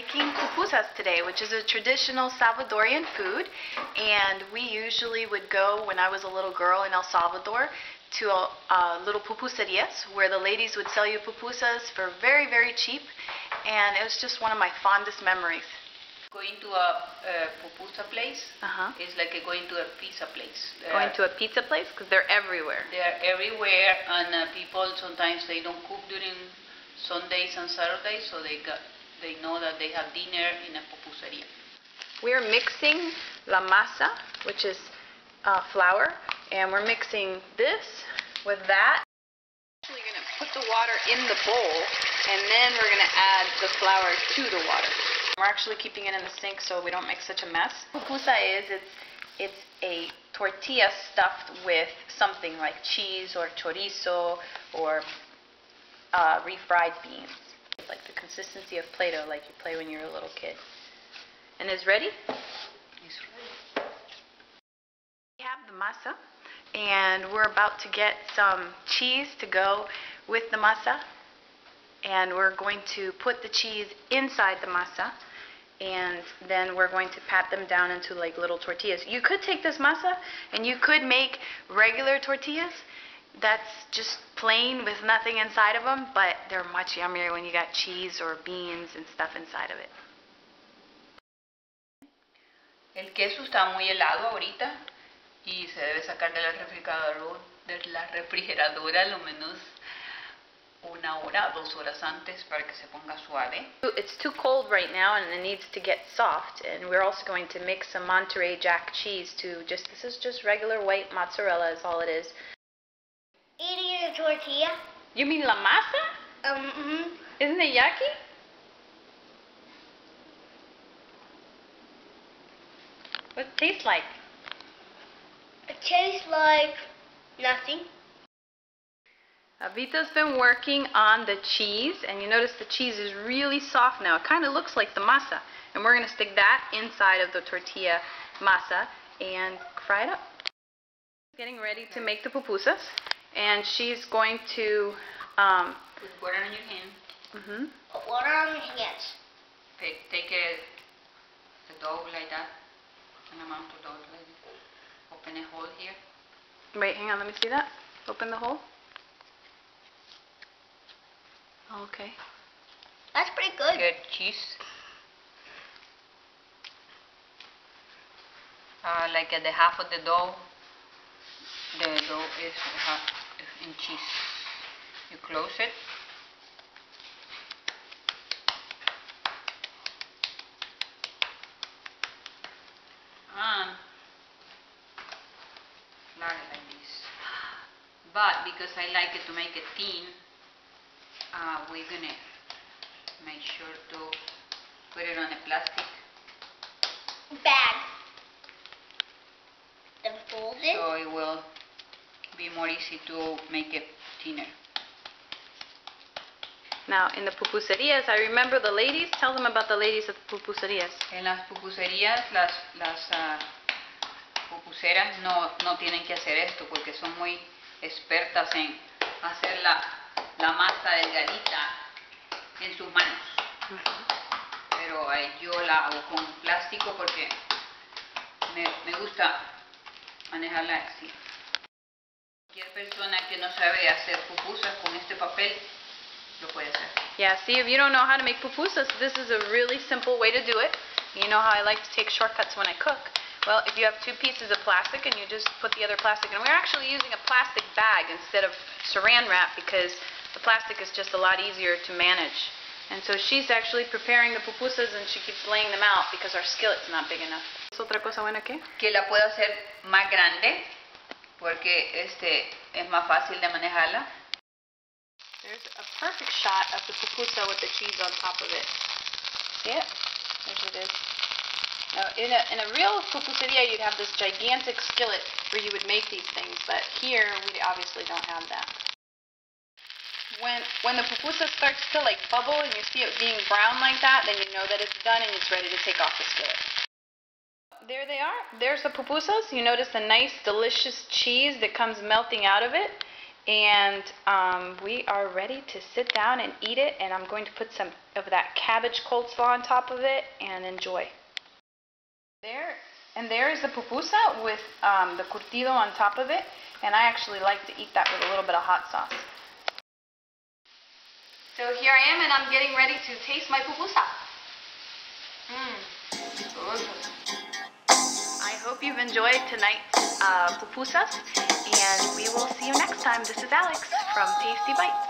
making pupusas today, which is a traditional Salvadorian food, and we usually would go, when I was a little girl in El Salvador, to little pupuserias where the ladies would sell you pupusas for very, very cheap, and it was just one of my fondest memories. Going to a pupusa place is like going to a pizza place. Going to a pizza place? Because they're everywhere. They are everywhere, and people sometimes they don't cook during Sundays and Saturdays, so they know that they have dinner in a pupuseria. We're mixing la masa, which is flour, and we're mixing this with that. We're actually going to put the water in the bowl, and then we're going to add the flour to the water. We're actually keeping it in the sink so we don't make such a mess. Pupusa it's a tortilla stuffed with something like cheese or chorizo or refried beans. Like the consistency of Play-Doh, like you play when you're a little kid. And it's ready? It's ready. We have the masa, and we're about to get some cheese to go with the masa. And we're going to put the cheese inside the masa, and then we're going to pat them down into like little tortillas. You could take this masa and you could make regular tortillas that's just plain with nothing inside of them, but they're much yummier when you got cheese or beans and stuff inside of it. El queso está muy helado ahorita y se debe sacar de la refrigeradora lo menos 1 hora, 2 horas antes para que se ponga suave. It's too cold right now and it needs to get soft, and we're also going to mix some Monterey Jack cheese to this is just regular white mozzarella is all it is. Eating a tortilla. You mean la masa? Isn't it yucky? What it taste like? It tastes like nothing. Vita's been working on the cheese, and you notice the cheese is really soft now. It kind of looks like the masa, and we're going to stick that inside of the tortilla masa and fry it up. Getting ready to make the pupusas, and she's going to put water on your hand. Put water on your hands. Take the dough like that, an amount of dough like that. Open a hole here. Wait, hang on, let me see that. Open the hole. Okay. That's pretty good. Get cheese. Like at the half of the dough is in cheese. You close it. And flat it like this. But because I like it to make it thin, we're gonna make sure to put it on a plastic bag. Then fold it. So it will be more easy to make it thinner. Now, in the pupuserias, I remember the ladies. Tell them about the ladies at the pupuserias. En las pupuserías, las pupuseras no tienen que hacer esto porque son muy expertas en hacer la masa delgadita en sus manos. Pero yo la hago con plástico porque me gusta manejarla así. Cualquier persona que no sabe hacer pupusas con este papel lo puede hacer. Yeah, see, if you don't know how to make pupusas, this is a really simple way to do it. You know how I like to take shortcuts when I cook. Well, if you have 2 pieces of plastic and you just put the other plastic, and we're actually using a plastic bag instead of saran wrap because the plastic is just a lot easier to manage. And so she's actually preparing the pupusas and she keeps laying them out because our skillet's not big enough. ¿Es otra cosa buena qué? Que la puedo hacer más grande porque es más fácil de manejarla. There's a perfect shot of the pupusa with the cheese on top of it. See it? There it is. Now, in a real pupuseria, you'd have this gigantic skillet where you would make these things, but here we obviously don't have that. When the pupusa starts to like bubble and you see it being brown like that, then you know that it's done and it's ready to take off the skillet. There they are. There's the pupusas. You notice the nice, delicious cheese that comes melting out of it. And we are ready to sit down and eat it, and I'm going to put some of that cabbage coleslaw on top of it and enjoy. There is the pupusa with the curtido on top of it, and I actually like to eat that with a little bit of hot sauce. So here I am, and I'm getting ready to taste my pupusa. Delicious. I hope you've enjoyed tonight's pupusas, and we will see you next time. This is Alex from Tasty Bites.